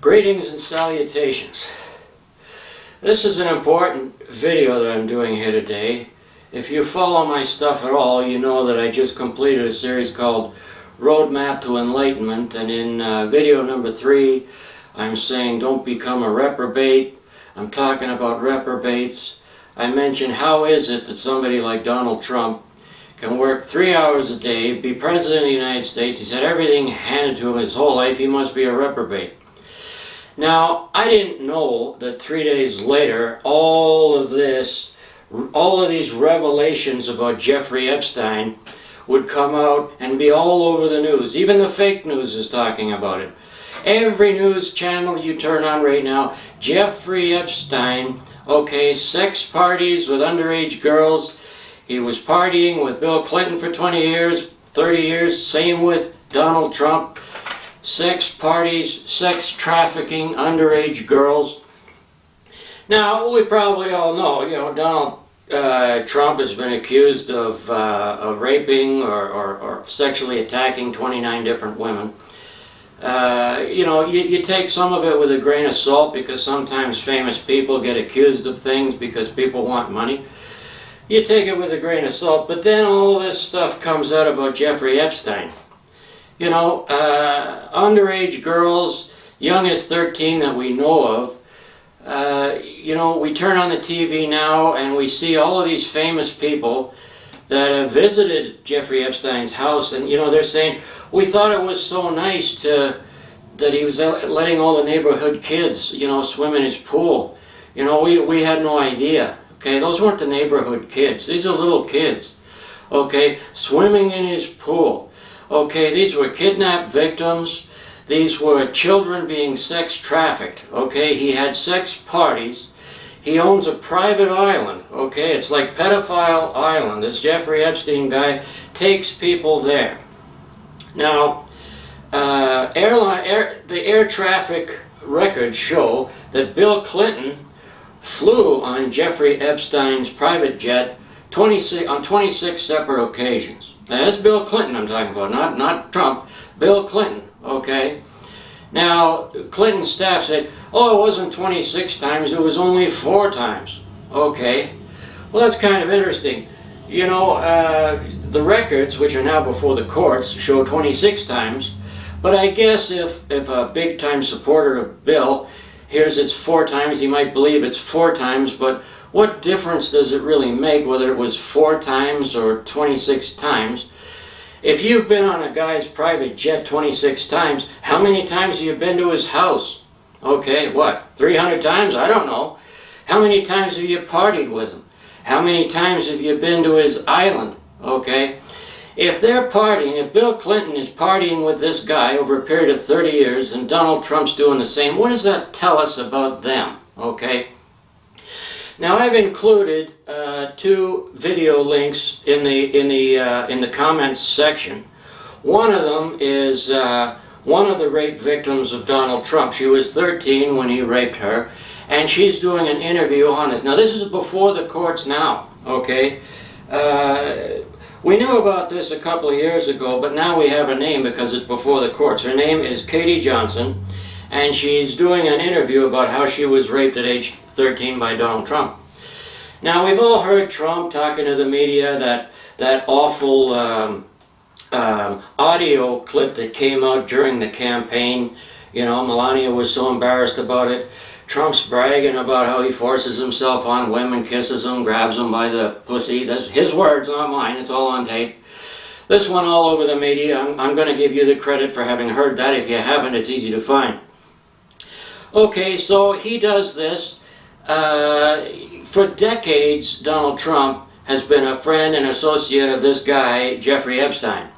Greetings and salutations. This is an important video that I'm doing here today. If you follow my stuff at all, you know that I just completed a series called Roadmap to Enlightenment, and in video number 3 I'm saying don't become a reprobate. I'm talking about reprobates. I mentioned how is it that somebody like Donald Trump can work 3 hours a day, be president of the United States. He said everything handed to him his whole life, he must be a reprobate. Now, I didn't know that 3 days later, all of these revelations about Jeffrey Epstein would come out and be all over the news. Even the fake news is talking about it. Every news channel you turn on right now, Jeffrey Epstein, okay, sex parties with underage girls. He was partying with Bill Clinton for 20 years, 30 years, same with Donald Trump. Sex parties, sex trafficking, underage girls. Now, we probably all know, Donald Trump has been accused of raping or sexually attacking 29 different women. You take some of it with a grain of salt because sometimes famous people get accused of things because people want money. You take it with a grain of salt, but then all this stuff comes out about Jeffrey Epstein. Underage girls, young as 13 that we know of, we turn on the TV now and we see all of these famous people that have visited Jeffrey Epstein's house, and they're saying, we thought it was so nice that he was letting all the neighborhood kids, swim in his pool. We had no idea. Okay, those weren't the neighborhood kids. These are little kids. Okay, swimming in his pool. Okay, these were kidnapped victims. These were children being sex trafficked. Okay, he had sex parties. He owns a private island. Okay, it's like Pedophile Island. This Jeffrey Epstein guy takes people there. Now, the air traffic records show that Bill Clinton flew on Jeffrey Epstein's private jet on 26 separate occasions. Now, that's Bill Clinton I'm talking about, not Trump. Bill Clinton, okay? Now, Clinton's staff said, oh, it wasn't 26 times, it was only 4 times. Okay, well, that's kind of interesting. The records, which are now before the courts, show 26 times, but I guess if a big-time supporter of Bill hears it's 4 times, he might believe it's 4 times, but what difference does it really make whether it was 4 times or 26 times? If you've been on a guy's private jet 26 times, how many times have you been to his house? Okay, what, 300 times? I don't know. How many times have you partied with him? How many times have you been to his island? Okay, if they're partying, if Bill Clinton is partying with this guy over a period of 30 years and Donald Trump's doing the same, what does that tell us about them? Okay. Now, I've included 2 video links in the comments section. One of them is one of the rape victims of Donald Trump. She was 13 when he raped her, and she's doing an interview on this. Now, this is before the courts now, okay? We knew about this a couple of years ago, but now we have a name because it's before the courts. Her name is Katie Johnson, and she's doing an interview about how she was raped at age 13 by Donald Trump. Now, we've all heard Trump talking to the media, that awful audio clip that came out during the campaign. Melania was so embarrassed about it. Trump's bragging about how he forces himself on women, kisses them, grabs them by the pussy. That's his words, not mine. It's all on tape. This one all over the media. I'm going to give you the credit for having heard that. If you haven't, it's easy to find. Okay, so he does this. For decades, Donald Trump has been a friend and associate of this guy, Jeffrey Epstein.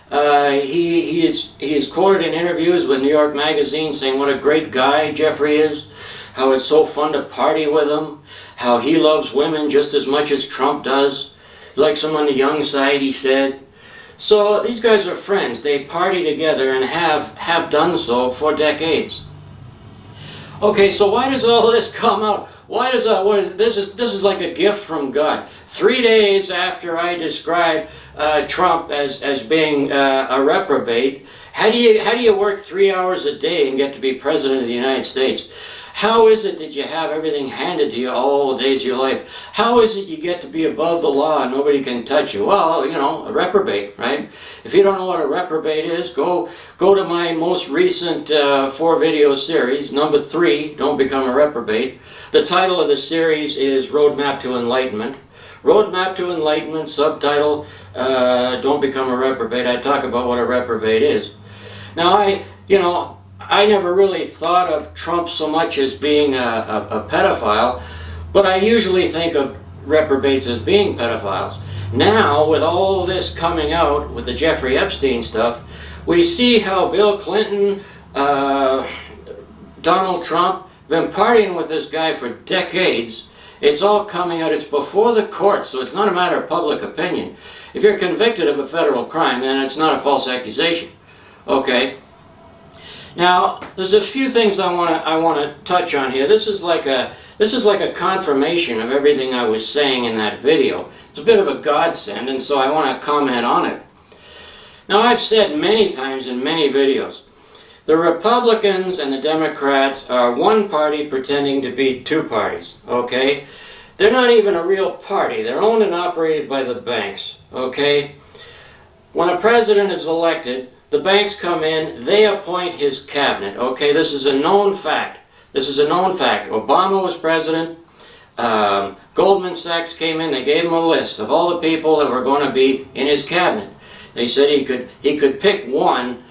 He is quoted in interviews with New York Magazine saying what a great guy Jeffrey is, how it's so fun to party with him, how he loves women just as much as Trump does. He likes them on the young side, he said. So these guys are friends. They party together and have done so for decades. Okay, so why does all this come out? Why does this is like a gift from God. 3 days after I described Trump as being a reprobate, How do you work 3 hours a day and get to be president of the United States? How is it that you have everything handed to you all the days of your life? How is it you get to be above the law and nobody can touch you? Well, you know, a reprobate, right? If you don't know what a reprobate is, go to my most recent 4-video series, number 3, Don't Become a Reprobate. The title of the series is Roadmap to Enlightenment. Roadmap to Enlightenment, subtitle, Don't Become a Reprobate. I talk about what a reprobate is. Now, I never really thought of Trump so much as being a pedophile, but I usually think of reprobates as being pedophiles. Now, with all this coming out, with the Jeffrey Epstein stuff, we see how Bill Clinton, Donald Trump, been partying with this guy for decades. It's all coming out. It's before the courts, so it's not a matter of public opinion. If you're convicted of a federal crime, then it's not a false accusation. Okay. Now, there's a few things I want to touch on here. This is like a confirmation of everything I was saying in that video. It's a bit of a godsend, and so I want to comment on it. Now, I've said many times in many videos, the Republicans and the Democrats are one party pretending to be two parties, okay? They're not even a real party. They're owned and operated by the banks, okay? When a president is elected, the banks come in, they appoint his cabinet, okay? This is a known fact. This is a known fact. Obama was president. Goldman Sachs came in, they gave him a list of all the people that were going to be in his cabinet. They said he could pick one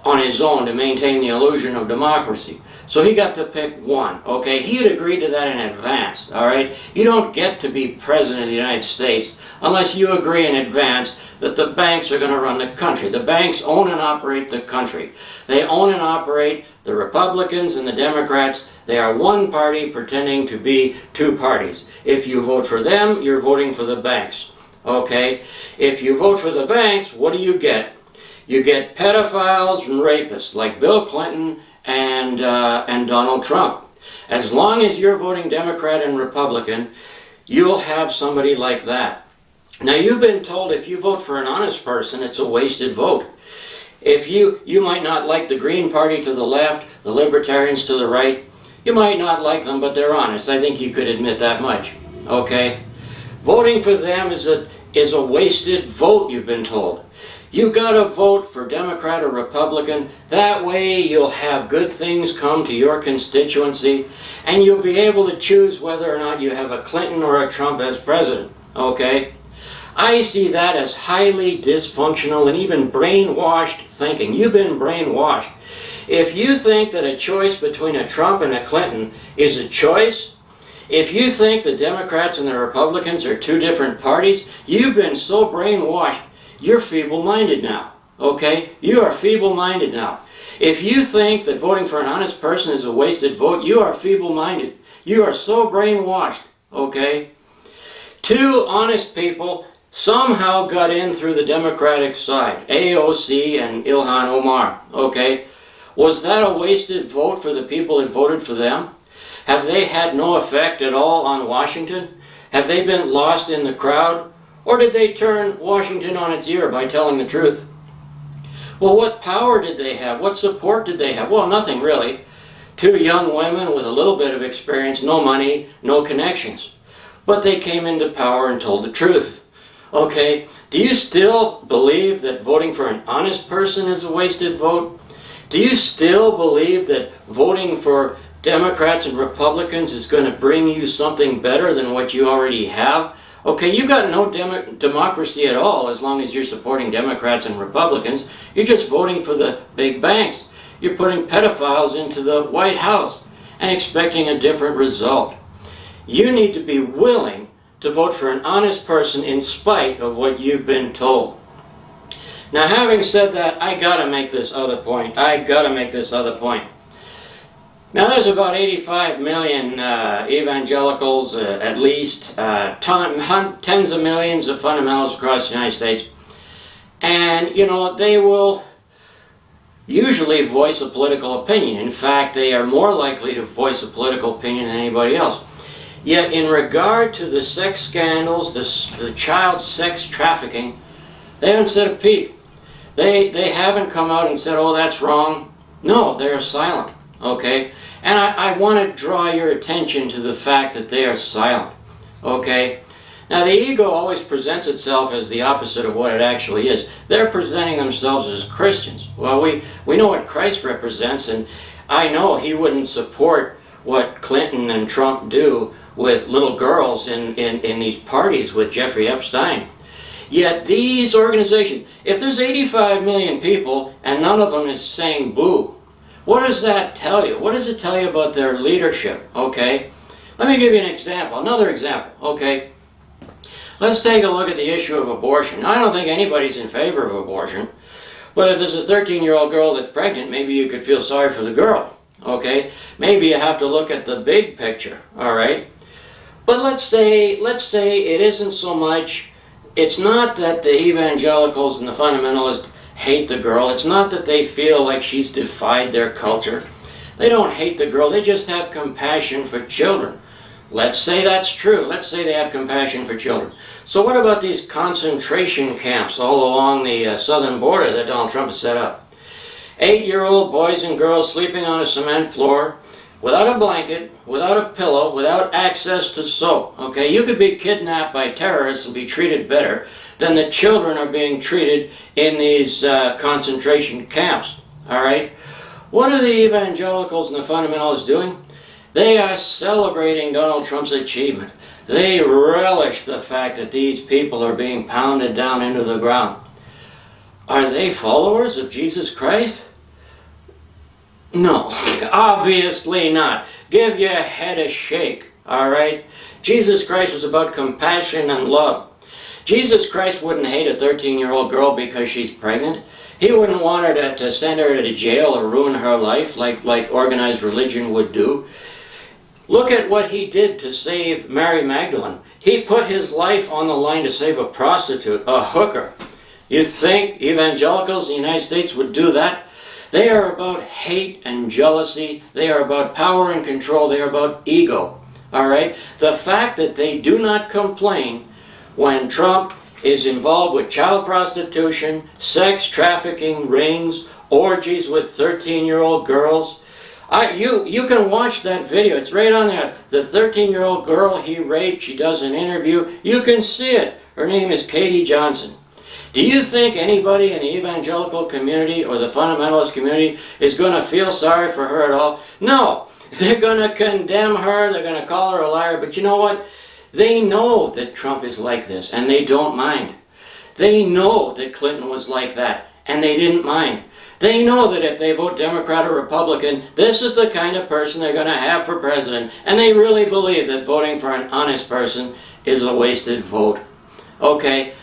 on his own to maintain the illusion of democracy. So he got to pick one, okay? He had agreed to that in advance, all right? You don't get to be president of the United States unless you agree in advance that the banks are going to run the country. The banks own and operate the country. They own and operate the Republicans and the Democrats. They are one party pretending to be two parties. If you vote for them, you're voting for the banks, okay? If you vote for the banks, what do you get? You get pedophiles and rapists like Bill Clinton and Donald Trump. As long as you're voting Democrat and Republican, you'll have somebody like that. Now, you've been told if you vote for an honest person, it's a wasted vote. If you might not like the Green Party to the left, the Libertarians to the right, you might not like them, but they're honest. I think you could admit that much, okay? Voting for them is a wasted vote, you've been told. You've got to vote for Democrat or Republican. That way you'll have good things come to your constituency, and you'll be able to choose whether or not you have a Clinton or a Trump as president, okay? I see that as highly dysfunctional and even brainwashed thinking. You've been brainwashed. If you think that a choice between a Trump and a Clinton is a choice, if you think the Democrats and the Republicans are two different parties, you've been so brainwashed, you're feeble-minded now, okay? You are feeble-minded now. If you think that voting for an honest person is a wasted vote, you are feeble-minded. You are so brainwashed, okay? Two honest people somehow got in through the Democratic side, AOC and Ilhan Omar, okay? Was that a wasted vote for the people that voted for them? Have they had no effect at all on Washington? Have they been lost in the crowd? Or did they turn Washington on its ear by telling the truth? Well, what power did they have? What support did they have? Well, nothing really. Two young women with a little bit of experience, no money, no connections. But they came into power and told the truth. Okay, do you still believe that voting for an honest person is a wasted vote? Do you still believe that voting for Democrats and Republicans is going to bring you something better than what you already have? Okay, you got no democracy at all as long as you're supporting Democrats and Republicans. You're just voting for the big banks. You're putting pedophiles into the White House and expecting a different result. You need to be willing to vote for an honest person in spite of what you've been told. Now, having said that, I gotta make this other point. Now, there's about 85 million evangelicals, at least, tens of millions of fundamentalists across the United States. And, you know, they will usually voice a political opinion. In fact, they are more likely to voice a political opinion than anybody else. Yet, in regard to the sex scandals, the child sex trafficking, they haven't said a peep. They haven't come out and said, oh, that's wrong. No, they're silent, okay? And I want to draw your attention to the fact that they are silent, okay? Now, the ego always presents itself as the opposite of what it actually is. They're presenting themselves as Christians. Well, we know what Christ represents, and I know he wouldn't support what Clinton and Trump do with little girls in these parties with Jeffrey Epstein. Yet these organizations, if there's 85 million people and none of them is saying boo, what does that tell you? What does it tell you about their leadership, okay? Let me give you an example, another example, okay? Let's take a look at the issue of abortion. I don't think anybody's in favor of abortion, but if there's a 13-year-old girl that's pregnant, maybe you could feel sorry for the girl, okay? Maybe you have to look at the big picture, all right? But let's say it isn't so much, it's not that the evangelicals and the fundamentalists hate the girl. It's not that they feel like she's defied their culture. They don't hate the girl. They just have compassion for children. Let's say that's true. Let's say they have compassion for children. So what about these concentration camps all along the southern border that Donald Trump has set up? 8-year-old boys and girls sleeping on a cement floor without a blanket, without a pillow, without access to soap. Okay, you could be kidnapped by terrorists and be treated better than the children are being treated in these concentration camps. All right, what are the evangelicals and the fundamentalists doing? They are celebrating Donald Trump's achievement. They relish the fact that these people are being pounded down into the ground. Are they followers of Jesus Christ? No, obviously not. Give your head a shake, all right? Jesus Christ was about compassion and love. Jesus Christ wouldn't hate a 13-year-old girl because she's pregnant. He wouldn't want her to send her to jail or ruin her life like organized religion would do. Look at what he did to save Mary Magdalene. He put his life on the line to save a prostitute, a hooker. You think evangelicals in the United States would do that? They are about hate and jealousy. They are about power and control. They are about ego. All right? The fact that they do not complain when Trump is involved with child prostitution, sex trafficking rings, orgies with 13-year-old girls. You can watch that video. It's right on there. The 13-year-old girl he raped, she does an interview. You can see it. Her name is Katie Johnson. Do you think anybody in the evangelical community or the fundamentalist community is going to feel sorry for her at all? No. They're going to condemn her. They're going to call her a liar. But you know what? They know that Trump is like this, and they don't mind. They know that Clinton was like that, and they didn't mind. They know that if they vote Democrat or Republican, this is the kind of person they're going to have for president, and they really believe that voting for an honest person is a wasted vote. Okay?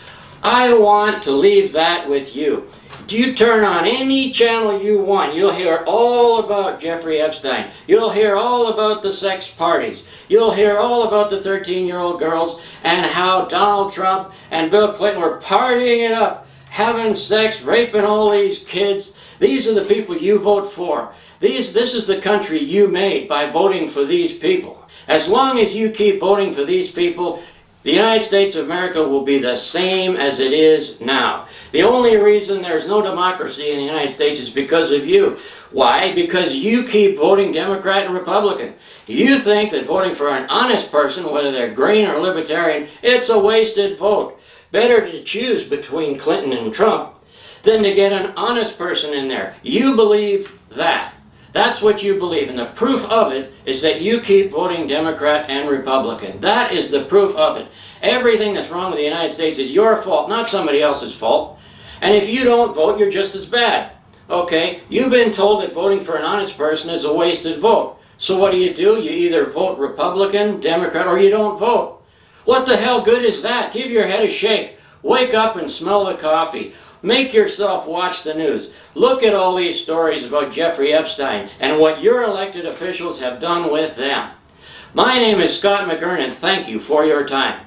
I want to leave that with you. You turn on any channel you want, you'll hear all about Jeffrey Epstein. You'll hear all about the sex parties. You'll hear all about the 13-year-old girls and how Donald Trump and Bill Clinton were partying it up, having sex, raping all these kids. These are the people you vote for. This is the country you made by voting for these people. As long as you keep voting for these people, the United States of America will be the same as it is now. The only reason there's no democracy in the United States is because of you. Why? Because you keep voting Democrat and Republican. You think that voting for an honest person, whether they're green or libertarian, it's a wasted vote. Better to choose between Clinton and Trump than to get an honest person in there. You believe that. That's what you believe, and the proof of it is that you keep voting Democrat and Republican. That is the proof of it. Everything that's wrong with the United States is your fault, not somebody else's fault. And if you don't vote, you're just as bad. Okay? You've been told that voting for an honest person is a wasted vote. So what do? You either vote Republican, Democrat, or you don't vote. What the hell good is that? Give your head a shake. Wake up and smell the coffee. Make yourself watch the news. Look at all these stories about Jeffrey Epstein and what your elected officials have done with them. My name is Scott McGurn, and thank you for your time.